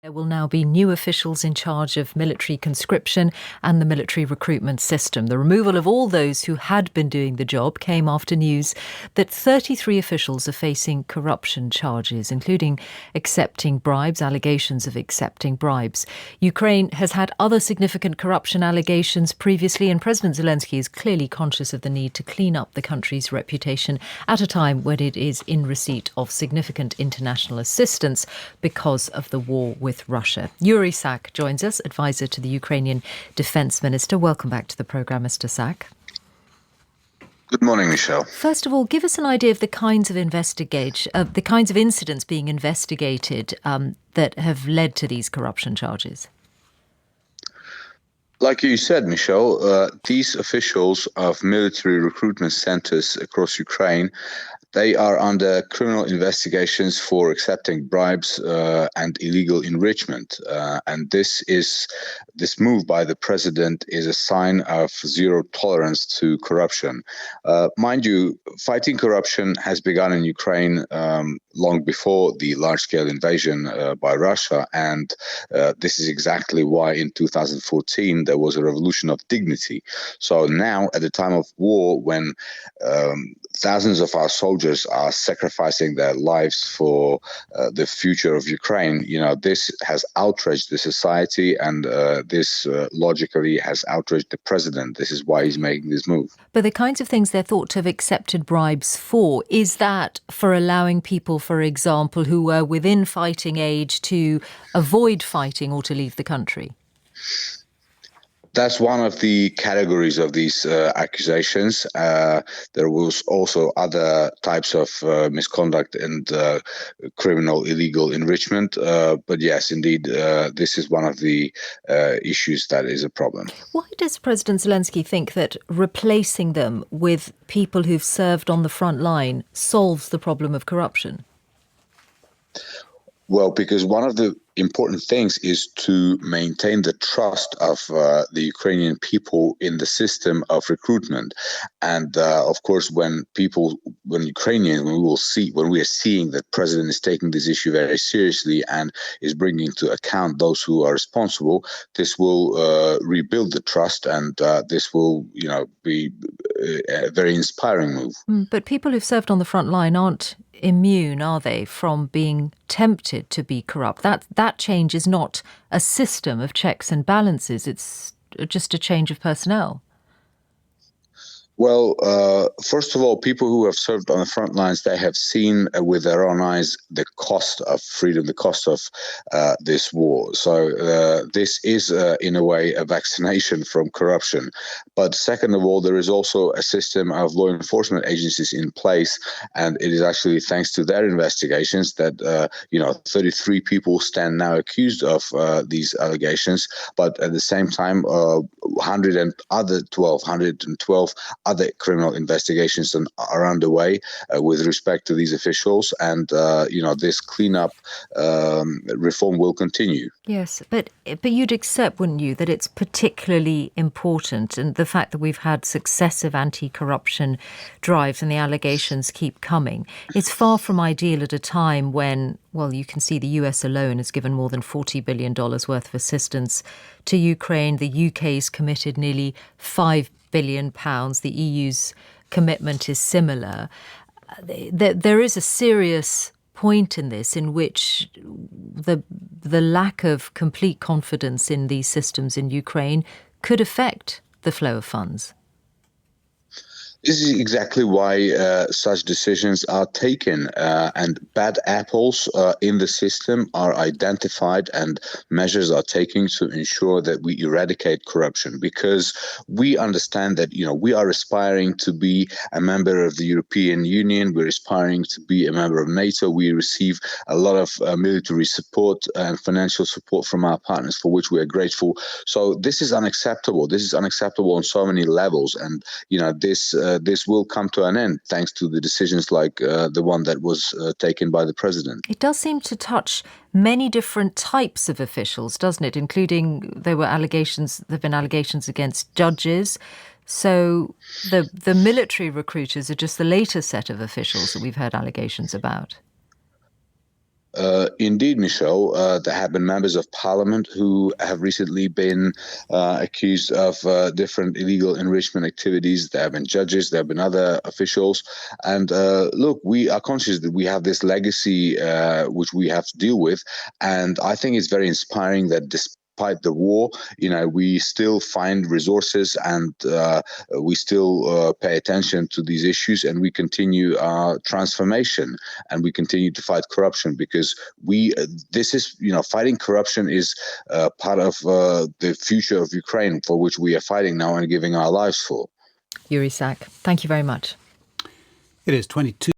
There will now be new officials in charge of military conscription and the military recruitment system. The removal of all those who had been doing the job came after news that 33 officials are facing corruption charges, including allegations of accepting bribes. Ukraine has had other significant corruption allegations previously, and President Zelensky is clearly conscious of the need to clean up the country's reputation at a time when it is in receipt of significant international assistance because of the war with Russia. Yuriy joins us, advisor to the Ukrainian Defence Minister. Welcome back to the programme, Mr. Sak. Good morning, Michelle. First of all, give us an idea of the kinds of incidents being investigated that have led to these corruption charges. Like you said, Michelle, these officials of military recruitment centers across Ukraine, they are under criminal investigations for accepting bribes and illegal enrichment. And this move by the president is a sign of zero tolerance to corruption. Mind you, fighting corruption has begun in Ukraine long before the large-scale invasion by Russia. And this is exactly why in 2014 there was a revolution of dignity. So now, at the time of war, when thousands of our soldiers are sacrificing their lives for the future of Ukraine, this has outraged the society, and this logically has outraged the president. This is why he's making this move. But the kinds of things they're thought to have accepted bribes for, is that for allowing people, for example, who were within fighting age to avoid fighting or to leave the country? That's one of the categories of these accusations. There was also other types of misconduct and criminal illegal enrichment. But yes, indeed, this is one of the issues that is a problem. Why does President Zelensky think that replacing them with people who've served on the front line solves the problem of corruption? Well, because one of the important things is to maintain the trust of the Ukrainian people in the system of recruitment. And of course, when we are seeing that president is taking this issue very seriously and is bringing into account those who are responsible, this will rebuild the trust, and this will, be a very inspiring move. But people who've served on the front line aren't immune, are they, from being tempted to be corrupt? That change is not a system of checks and balances. It's just a change of personnel. Well, first of all, people who have served on the front lines, they have seen with their own eyes the cost of freedom, the cost of this war. So this is, in a way, a vaccination from corruption. But second of all, there is also a system of law enforcement agencies in place, and it is actually thanks to their investigations that 33 people stand now accused of these allegations. But at the same time, 112 other criminal investigations are underway with respect to these officials, and this cleanup reform will continue. Yes, but you'd accept, wouldn't you, that it's particularly important, and the fact that we've had successive anti-corruption drives and the allegations keep coming. It's far from ideal at a time when, well, you can see the US alone has given more than $40 billion worth of assistance to Ukraine. The UK's committed nearly £5 billion. The EU's commitment is similar. There is a serious point in this in which the lack of complete confidence in these systems in Ukraine could affect the flow of funds. This is exactly why such decisions are taken, and bad apples in the system are identified and measures are taken to ensure that we eradicate corruption, because we understand that, we are aspiring to be a member of the European Union. We're aspiring to be a member of NATO. We receive a lot of military support and financial support from our partners, for which we are grateful. So this is unacceptable. This is unacceptable on so many levels. And, this will come to an end thanks to the decisions like the one that was taken by the president. It does seem to touch many different types of officials, doesn't it? Including there have been allegations against judges. So the military recruiters are just the latest set of officials that we've heard allegations about. Indeed, Michelle, there have been members of parliament who have recently been accused of different illegal enrichment activities. There have been judges, there have been other officials. And look, we are conscious that we have this legacy which we have to deal with. And I think it's very inspiring that despite the war, we still find resources and we still pay attention to these issues, and we continue our transformation and we continue to fight corruption, because fighting corruption is part of the future of Ukraine, for which we are fighting now and giving our lives for. Yuriy, thank you very much. It is 22.